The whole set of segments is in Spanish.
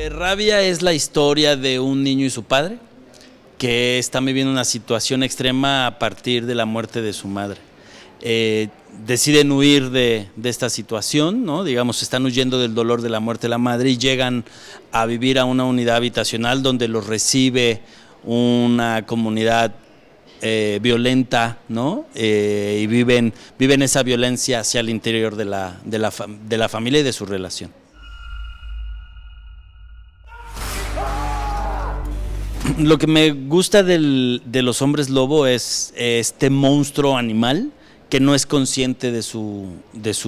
Rabia es la historia de un niño y su padre que están viviendo una situación extrema a partir de la muerte de su madre. Deciden huir de esta situación, ¿no? Digamos, están huyendo del dolor de la muerte de la madre y llegan a vivir a una unidad habitacional donde los recibe una comunidad violenta, ¿no? Y viven esa violencia hacia el interior de la familia y de su relación. Lo que me gusta de los hombres lobo es este monstruo animal que no es consciente de su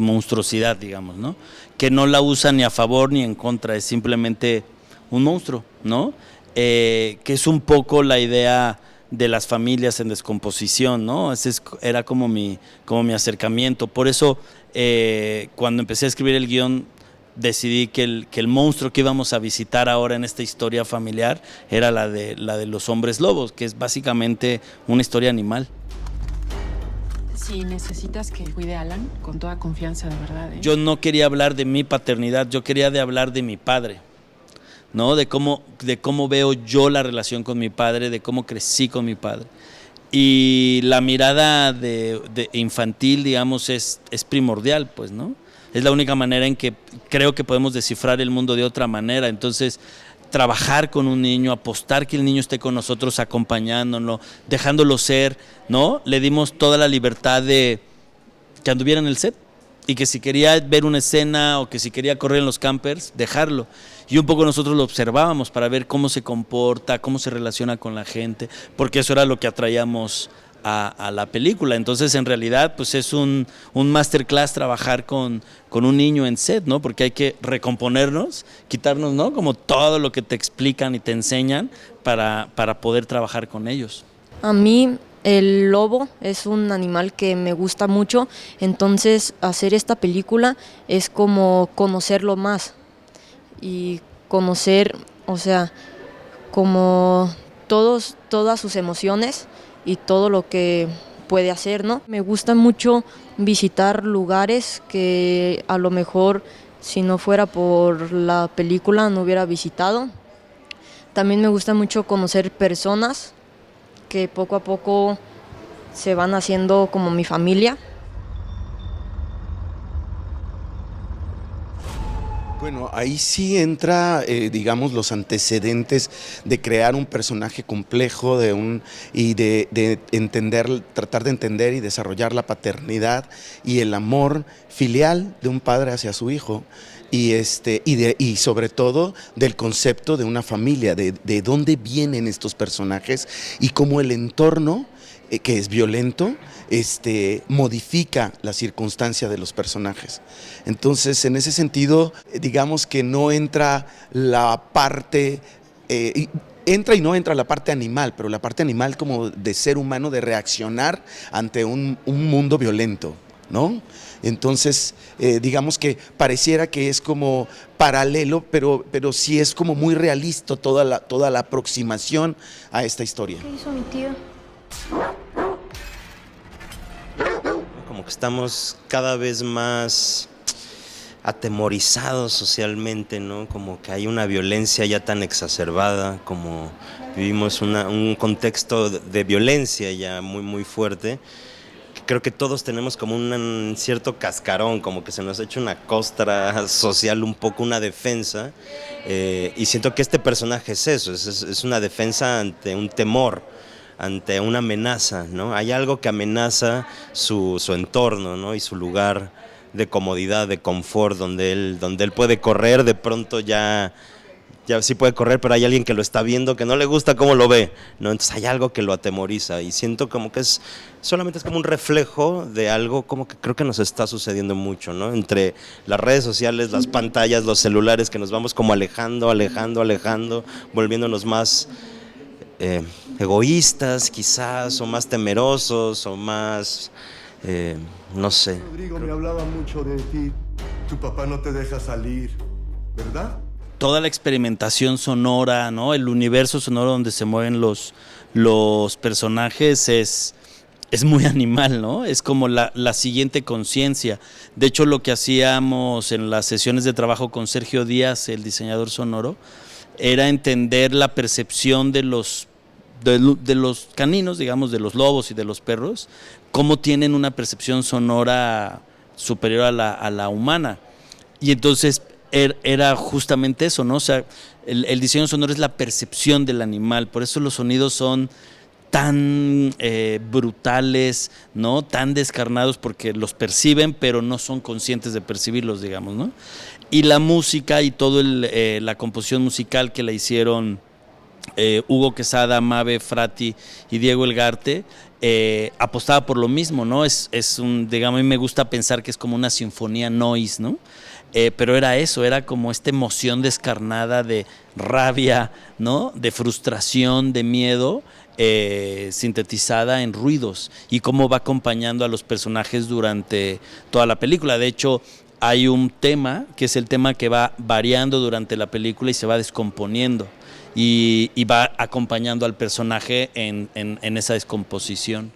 monstruosidad, digamos, ¿no? Que no la usa ni a favor ni en contra, es simplemente un monstruo, ¿no? Que es un poco la idea de las familias en descomposición, ¿no? Era como mi acercamiento. Por eso, cuando empecé a escribir el guión, decidí que el monstruo que íbamos a visitar ahora en esta historia familiar era la de los hombres lobos, que es básicamente una historia animal. Si necesitas que cuide a Alan, con toda confianza, de verdad. Yo no quería hablar de mi paternidad, yo quería hablar de mi padre, ¿no? De cómo veo yo la relación con mi padre, de cómo crecí con mi padre. Y la mirada de infantil, digamos, es primordial, pues, ¿no? Es la única manera en que creo que podemos descifrar el mundo de otra manera. Entonces, trabajar con un niño, apostar que el niño esté con nosotros, acompañándolo, dejándolo ser, ¿no? Le dimos toda la libertad de que anduviera en el set y que si quería ver una escena o que si quería correr en los campers, dejarlo. Y un poco nosotros lo observábamos para ver cómo se comporta, cómo se relaciona con la gente, porque eso era lo que atraíamos a la película. Entonces, en realidad, pues es un masterclass trabajar con un niño en set, ¿no? Porque hay que recomponernos, quitarnos, ¿no? Como todo lo que te explican y te enseñan para poder trabajar con ellos. A mí el lobo es un animal que me gusta mucho, entonces hacer esta película es como conocerlo más y conocer, o sea, como todas sus emociones y todo lo que puede hacer, ¿no? Me gusta mucho visitar lugares que a lo mejor si no fuera por la película no hubiera visitado. También me gusta mucho conocer personas que poco a poco se van haciendo como mi familia. Bueno, ahí sí entra, digamos, los antecedentes de crear un personaje complejo y de entender, tratar de entender y desarrollar la paternidad y el amor filial de un padre hacia su hijo. Y sobre todo del concepto de una familia, de dónde vienen estos personajes y cómo el entorno, que es violento, modifica la circunstancia de los personajes. Entonces, en ese sentido, digamos que no entra la parte, entra y no entra la parte animal, pero la parte animal como de ser humano, de reaccionar ante un mundo violento, ¿no? Entonces, digamos que pareciera que es como paralelo, pero sí es como muy realista toda la aproximación a esta historia. ¿Qué hizo mi tío? Como que estamos cada vez más atemorizados socialmente, ¿no? Como que hay una violencia ya tan exacerbada, como vivimos un contexto de violencia ya muy, muy fuerte. Creo que todos tenemos como un cierto cascarón, como que se nos ha hecho una costra social, un poco una defensa, y siento que este personaje es eso, es una defensa ante un temor, ante una amenaza, ¿no? Hay algo que amenaza su entorno, ¿no? Y su lugar de comodidad, de confort, donde él puede correr, de pronto ya sí puede correr, pero hay alguien que lo está viendo, que no le gusta cómo lo ve, ¿no? Entonces hay algo que lo atemoriza y siento como que solamente es como un reflejo de algo como que creo que nos está sucediendo mucho, ¿no? Entre las redes sociales, las pantallas, los celulares, que nos vamos como alejando, volviéndonos más egoístas quizás, o más temerosos, o más, no sé. Rodrigo me hablaba mucho de ti, tu papá no te deja salir, ¿verdad? Toda la experimentación sonora, ¿no? El universo sonoro donde se mueven los personajes es es muy animal, ¿no? Es como la siguiente conciencia. De hecho, lo que hacíamos en las sesiones de trabajo con Sergio Díaz, el diseñador sonoro, era entender la percepción de los caninos, digamos, de los lobos y de los perros, cómo tienen una percepción sonora superior a la humana. Y entonces era justamente eso, ¿no? O sea, el diseño sonoro es la percepción del animal, por eso los sonidos son tan brutales, ¿no? Tan descarnados, porque los perciben, pero no son conscientes de percibirlos, digamos, ¿no? Y la música y toda la composición musical que la hicieron Hugo Quesada, Mabe Frati y Diego Elgarte, apostaba por lo mismo, ¿no? Es digamos, a mí me gusta pensar que es como una sinfonía noise, ¿no? Pero era eso, era como esta emoción descarnada de rabia, ¿no? De frustración, de miedo, sintetizada en ruidos, y cómo va acompañando a los personajes durante toda la película. De hecho, hay un tema, que es el tema que va variando durante la película y se va descomponiendo, y va acompañando al personaje en esa descomposición.